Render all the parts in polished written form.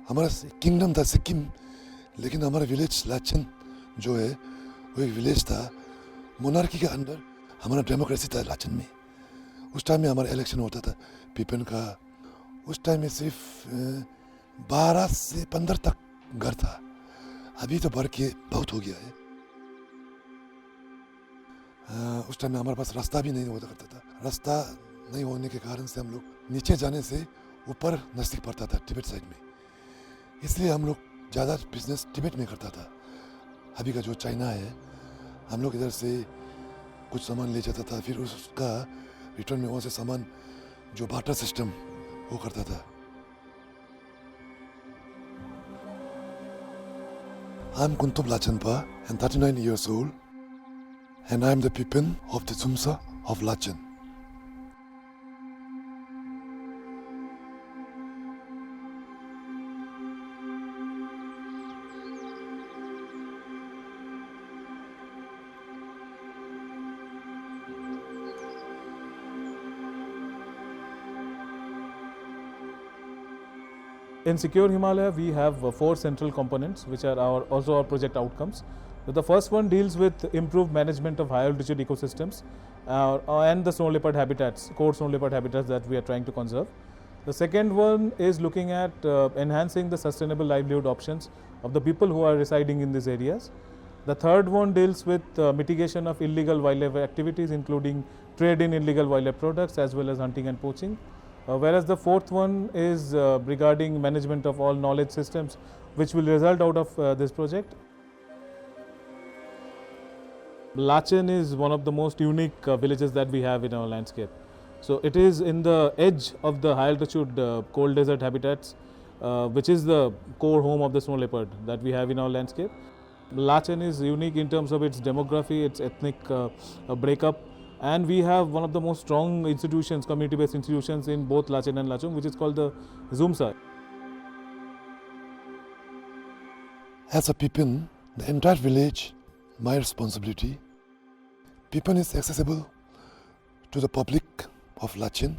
हमारा किंगडम था सिक्किम, लेकिन हमारा विलेज लाचन जो है वो एक विलेज था मोनार्की के अंदर। हमारा डेमोक्रेसी था लाचन में। उस टाइम में हमारा इलेक्शन होता था पीपन का। उस टाइम में सिर्फ 12 से 15 तक घर था। अभी तो बढ़ के बहुत हो गया है। उस टाइम में हमारे पास रास्ता भी नहीं होता करता था। रास्ता नहीं होने के कारण से हम लोग नीचे जाने से ऊपर नजदीक पड़ता था तिब्बत साइड में, इसलिए हम लोग ज़्यादा बिजनेस तिब्बत में करता था। अभी का जो चाइना है, हम लोग इधर से कुछ सामान ले जाता था, फिर उसका रिटर्न में वहाँ से सामान जो बाटर सिस्टम वो करता था। I'm Kuntub Lachenpa and 39 years old, and I am the Pipin of the Dzumsa of Lachen. In Secure Himalaya, we have 4 central components which are also our project outcomes. So the first one deals with improved management of high altitude ecosystems and the snow leopard habitats, core snow leopard habitats that we are trying to conserve. The second one is looking at enhancing the sustainable livelihood options of the people who are residing in these areas. The third one deals with mitigation of illegal wildlife activities, including trade in illegal wildlife products as well as hunting and poaching. Whereas the fourth one is regarding management of all knowledge systems which will result out of this project. Lachen is one of the most unique villages that we have in our landscape. So it is in the edge of the high altitude cold desert habitats, which is the core home of the snow leopard that we have in our landscape. Lachen is unique in terms of its demography, its ethnic breakup, and we have one of the most strong institutions, community-based institutions in both Lachen and Lachung, which is called the Dzumsa. As a Pipin, the entire village, my responsibility. Pipin is accessible to the public of Lachen.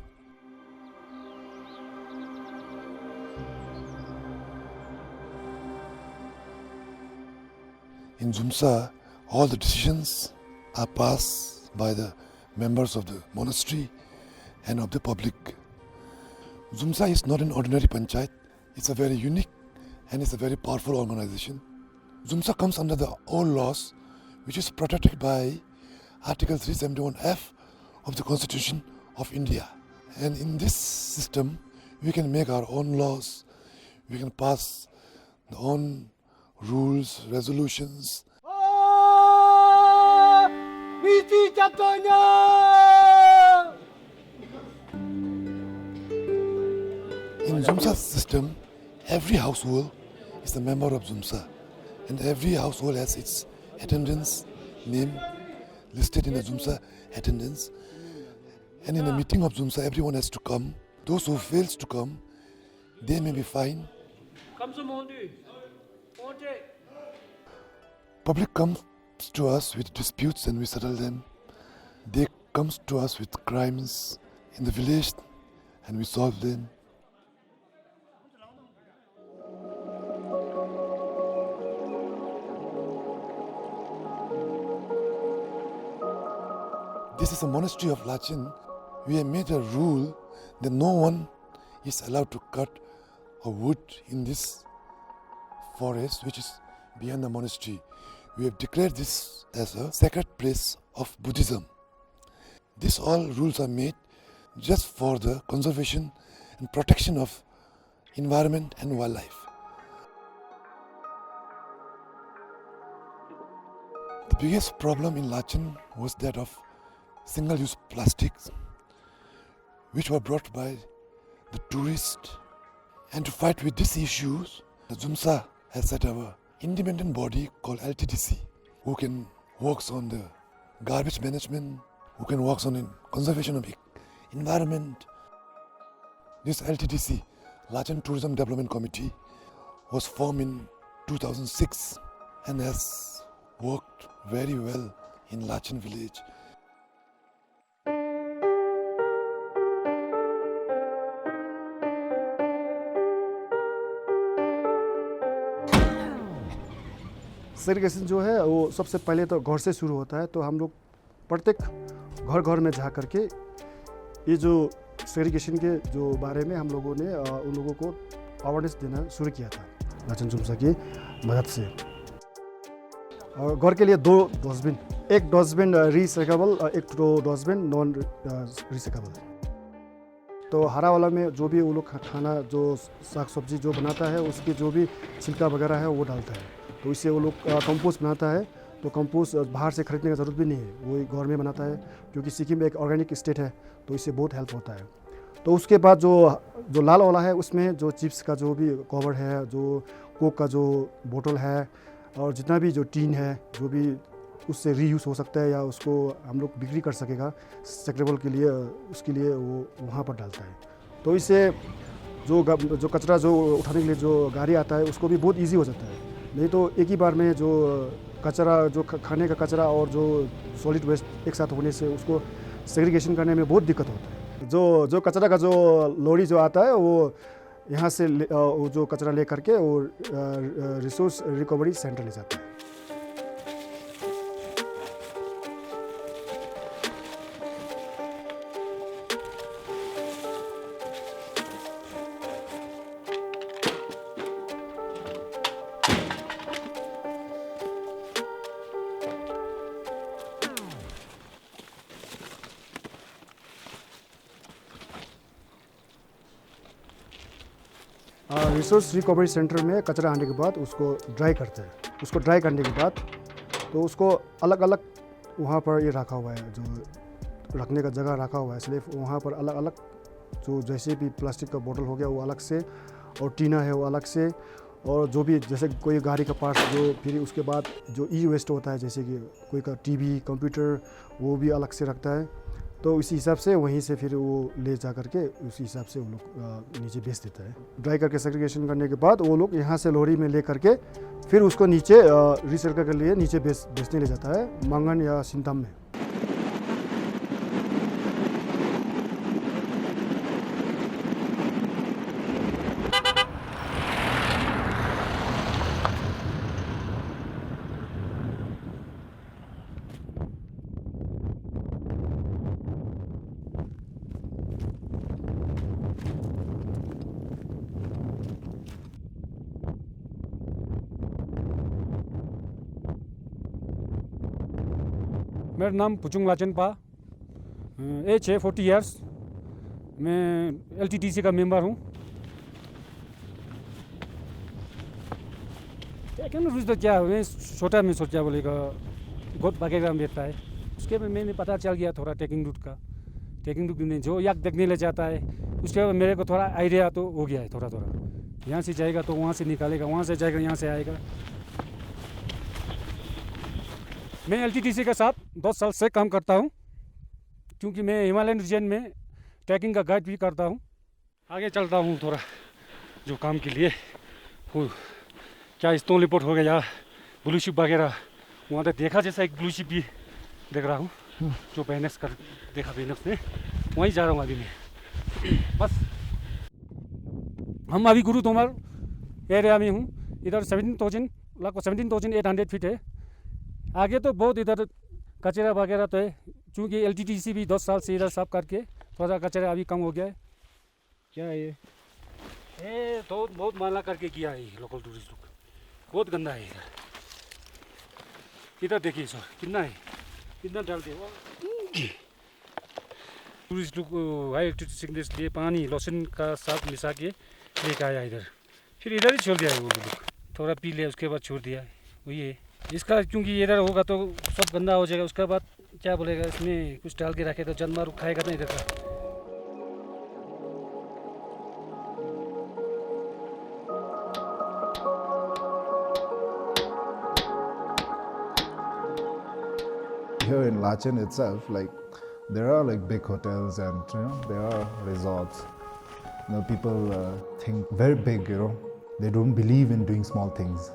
In Dzumsa, all the decisions are passed by the members of the monastery and of the public. Dzumsa is not an ordinary panchayat. It's a very unique and it's a very powerful organization. Dzumsa comes under the old laws, which is protected by Article 371F of the Constitution of India. And in this system, we can make our own laws, we can pass our own rules, resolutions. In Dzumsa system, every household is a member of Dzumsa, and every household has its attendance name listed in the Dzumsa attendance. And in a meeting of Dzumsa, everyone has to come. Those who fails to come, they may be fined. Public comes to us with disputes and we settle them. They come to us with crimes in the village and we solve them. This is a monastery of Lachen. We have made a rule that no one is allowed to cut a wood in this forest which is behind the monastery. We have declared this as a sacred place of Buddhism. These all rules are made just for the conservation and protection of environment and wildlife. The biggest problem in Lachen was that of single-use plastics, which were brought by the tourists. And to fight with these issues, the Dzumsa has set up an independent body called LTTC, who can work on the garbage management, who can work on the conservation of the environment. This LTTC, Lachen Tourism Development Committee, was formed in 2006 and has worked very well in Lachen village. Segregation जो है वो सबसे पहले तो घर से शुरू होता है। तो हम लोग प्रत्येक घर घर में जा करके ये जो सेग्रीगेशन के जो बारे में हम लोगों ने उन लोगों को अवेयरनेस देना शुरू किया था लाचन जुम्सा की मदद से। और घर के लिए 2 डस्टबिन, एक डस्टबिन रिसाइकेबल और एक डस्टबिन नॉन रिसाइकेबल। तो हरा वाला में जो भी वो लोग खाना जो साग सब्जी जो बनाता है उसकी जो भी छिलका वगैरह है वो डालता है। तो इससे वो लोग कंपोस्ट बनाता है। तो कंपोस्ट बाहर से खरीदने की ज़रूरत भी नहीं है, वो घर में बनाता है, क्योंकि सिक्किम एक ऑर्गेनिक स्टेट है। तो इससे बहुत हेल्प होता है। तो उसके बाद जो लाल वाला है उसमें जो चिप्स का जो भी कवर है, जो कोक का जो बोतल है और जितना भी जो टीन है जो भी उससे रीयूज़ हो सकता है या उसको हम लोग बिक्री कर सकेगा सेक्रेबल के लिए, उसके लिए वो वहाँ पर डालता है। तो इससे जो कचरा जो उठाने के लिए जो गाड़ी आता है उसको भी बहुत इजी हो जाता है। नहीं तो एक ही बार में जो कचरा जो खाने का कचरा और जो सॉलिड वेस्ट एक साथ होने से उसको सेग्रीगेशन करने में बहुत दिक्कत होता है। जो कचरा का जो लॉरी जो आता है वो यहाँ से वो जो कचरा ले करके वो रिसोर्स रिकवरी सेंटर ले जाता है। रिसोर्स रिकवरी सेंटर में कचरा आने के बाद उसको ड्राई करते हैं। उसको ड्राई करने के बाद तो उसको अलग अलग वहाँ पर ये रखा हुआ है, जो रखने का जगह रखा हुआ है। इसलिए वहाँ पर अलग अलग जो जैसे भी प्लास्टिक का बोतल हो गया वो अलग से, और टीना है वो अलग से, और जो भी जैसे कोई गाड़ी का पार्ट्स जो, फिर उसके बाद जो ई वेस्ट होता है जैसे कि कोई का टीवी कंप्यूटर वो भी अलग से रखता है। तो इसी हिसाब से वहीं से फिर वो ले जा करके उसी हिसाब से वो लोग नीचे बेच देता है। ड्राई करके सेग्रीगेशन करने के बाद वो लोग यहाँ से लॉरी में ले करके फिर उसको नीचे रिसाइकल के लिए नीचे बेचने ले जाता है मंगन या सिंतम में। मेरा नाम पुचुंग लाचन पा, एज है 40 ईयर्स। मैं LTTC का मेंबर हूँ। तो क्या है, छोटा में सोचा बोलेगा बहुत भागेगा बैठता है। उसके बाद मैंने पता चल गया थोड़ा टेकिंग रूट का। टेकिंग रूट में जो याक देखने ले जाता है उसके बाद मेरे को थोड़ा आइडिया तो हो गया है थोड़ा थोड़ा। यहाँ से जाएगा तो वहाँ से निकालेगा, वहाँ से जाएगा यहाँ से आएगा। मैं LTTC के साथ 10 साल से काम करता हूँ, क्योंकि मैं हिमालयन रीजन में ट्रैकिंग का गाइड भी करता हूँ। आगे चलता हूँ थोड़ा जो काम के लिए हो, क्या स्टोन लिपोर्ट हो गया, ब्लू शिप वगैरह। वहाँ तक देखा जैसा एक ब्लू शिप भी देख रहा हूँ जो बेनेस कर देखा बेनेस ने, वहीं जा रहा हूँ अभी मैं। बस हम अभी गुरु तोमर एरिया में हूँ। इधर 17,800 फीट है। आगे तो बहुत इधर कचरा वगैरह तो है, क्योंकि LTTC भी 10 साल से इधर साफ करके थोड़ा कचरा अभी कम हो गया है। क्या है ये तो बहुत माला करके किया है लोकल टूरिस्ट लोग। बहुत गंदा है इधर। इधर देखिए सर कितना है, कितना डालते हैं टूरिस्ट लोग। हाई एल्टीट्यूड सिकनेस लिए पानी लोशन का साथ मिला के लेके आया इधर, फिर इधर ही छोड़ दिया है वो लोग। थोड़ा पी लिया उसके बाद छोड़ दिया है। वही है इसका, क्योंकि इधर होगा तो सब गंदा हो जाएगा। उसके बाद क्या बोलेगा, इसमें कुछ डाल के रखे तो जानवर खाएगा ना इधर का। Here in Lachen itself, like there are like big hotels and there are resorts. People think very big. They don't believe in doing small things.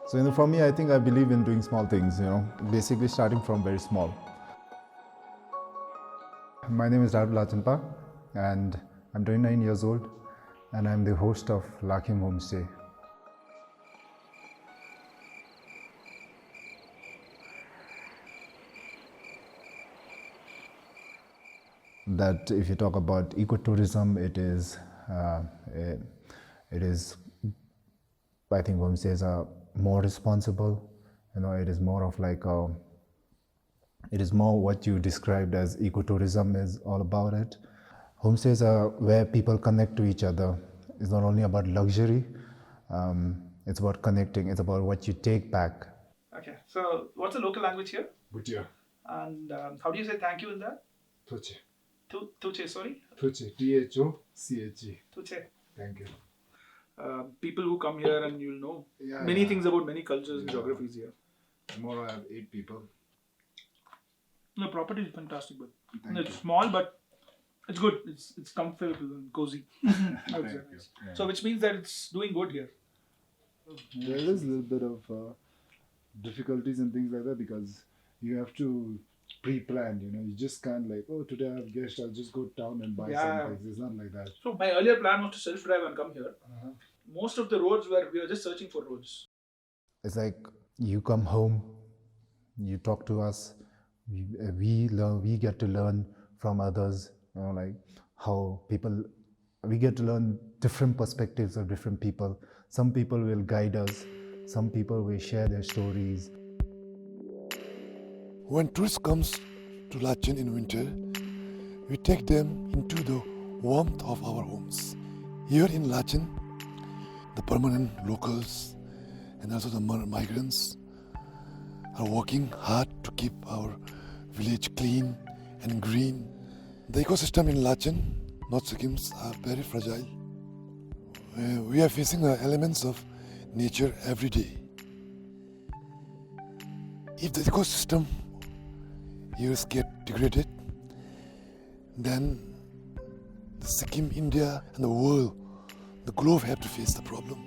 So for me, I think I believe in doing small things. Basically starting from very small. My name is Lachen Dzumsa, and I'm 29 years old, and I'm the host of Lachen Homestay. that if you talk about ecotourism, it is, I think homestays are more responsible. It is more of like it is more what you described as ecotourism is all about it. Homestays are where people connect to each other. It's not only about luxury, it's about connecting, it's about what you take back. Okay, so what's the local language here? Bhutia. And how do you say thank you in that? Thoche. Tuche, sorry? Thoche. Thoche. Tuche. Thank you. People who come here and you'll know Yeah, many yeah. things about many cultures and geographies here. Tomorrow I have 8 people. The property is fantastic, but Thank it's you. small, but it's good. It's comfortable and cozy. I would say. Thank you. Yeah. So which means that it's doing good here. There is a little bit of difficulties and things like that because you have to pre-plan. You just can't like, oh, today I have guests, I'll just go down and buy Yeah. some things. It's not like that. So my earlier plan was to self-drive and come here. Uh-huh. Most of the roads we were just searching for roads. It's like you come home, you talk to us, we learn, we get to learn from others, like how people, we get to learn different perspectives of different people. Some people will guide us, some people will share their stories. When tourists comes to Lachen in winter, we take them into the warmth of our homes. Here in Lachen, the permanent locals and also the migrants are working hard to keep our village clean and green. The ecosystem in Lachen, North Sikkim, are very fragile. We are facing the elements of nature every day. If the ecosystem here get degraded, then the Sikkim, India and the world, the globe have to face the problem.